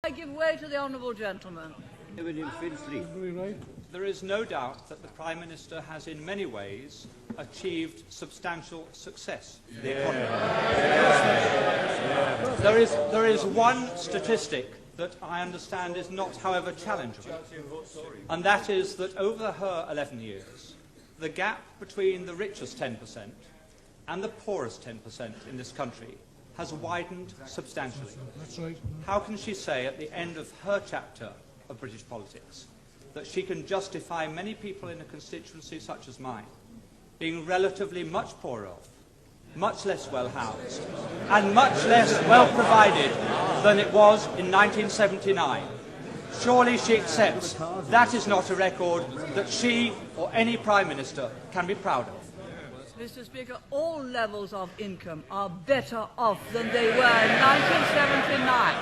I give way to the honourable gentleman. There is no doubt that the Prime Minister has in many ways achieved substantial success in the economy. There is one statistic that I understand is not, however, challengeable, and that is that over her 11 years, the gap between the richest 10% and the poorest 10% in this country has widened substantially. That's right. How can she say at the end of her chapter of British politics that she can justify many people in a constituency such as mine being relatively much poorer off, much less well housed, and much less well provided than it was in 1979? Surely she accepts that is not a record that she or any Prime Minister can be proud of. Mr. Speaker, all levels of income are better off than they were in 1979.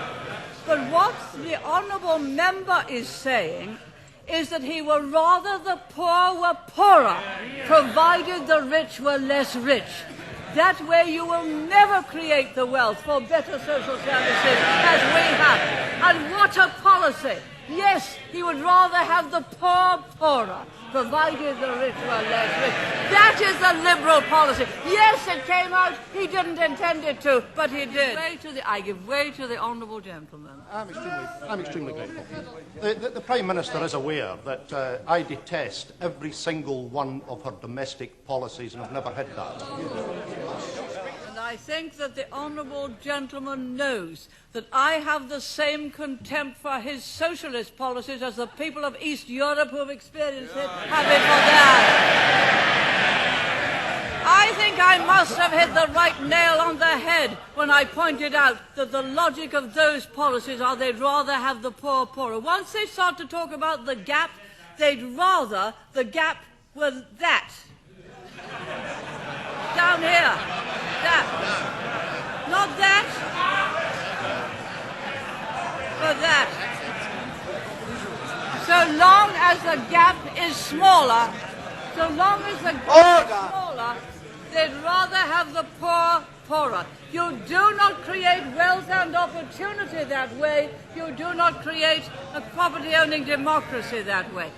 But what the honourable member is saying is that he would rather the poor were poorer, provided the rich were less rich. That way you will never create the wealth for better social services as we have. And what a policy! Yes, he would rather have the poor poorer, provided the rich were less rich. That is the Liberal policy. Yes, it came out. He didn't intend it to, but he did. I give way to the honourable gentleman. I'm extremely grateful. The Prime Minister is aware that I detest every single one of her domestic policies, and I've never hid that. And I think that the honourable gentleman knows that I have the same contempt for his socialist policies as the people of East Europe who have experienced it have it for theirs. I think I must have hit the right nail on the head when I pointed out that the logic of those policies are they'd rather have the poor poorer. Once they start to talk about the gap, they'd rather the gap was that. Down here. That. Not that. But that. So long as the gap is smaller, they'd rather have the poor poorer. You do not create wealth and opportunity that way. You do not create a property-owning democracy that way.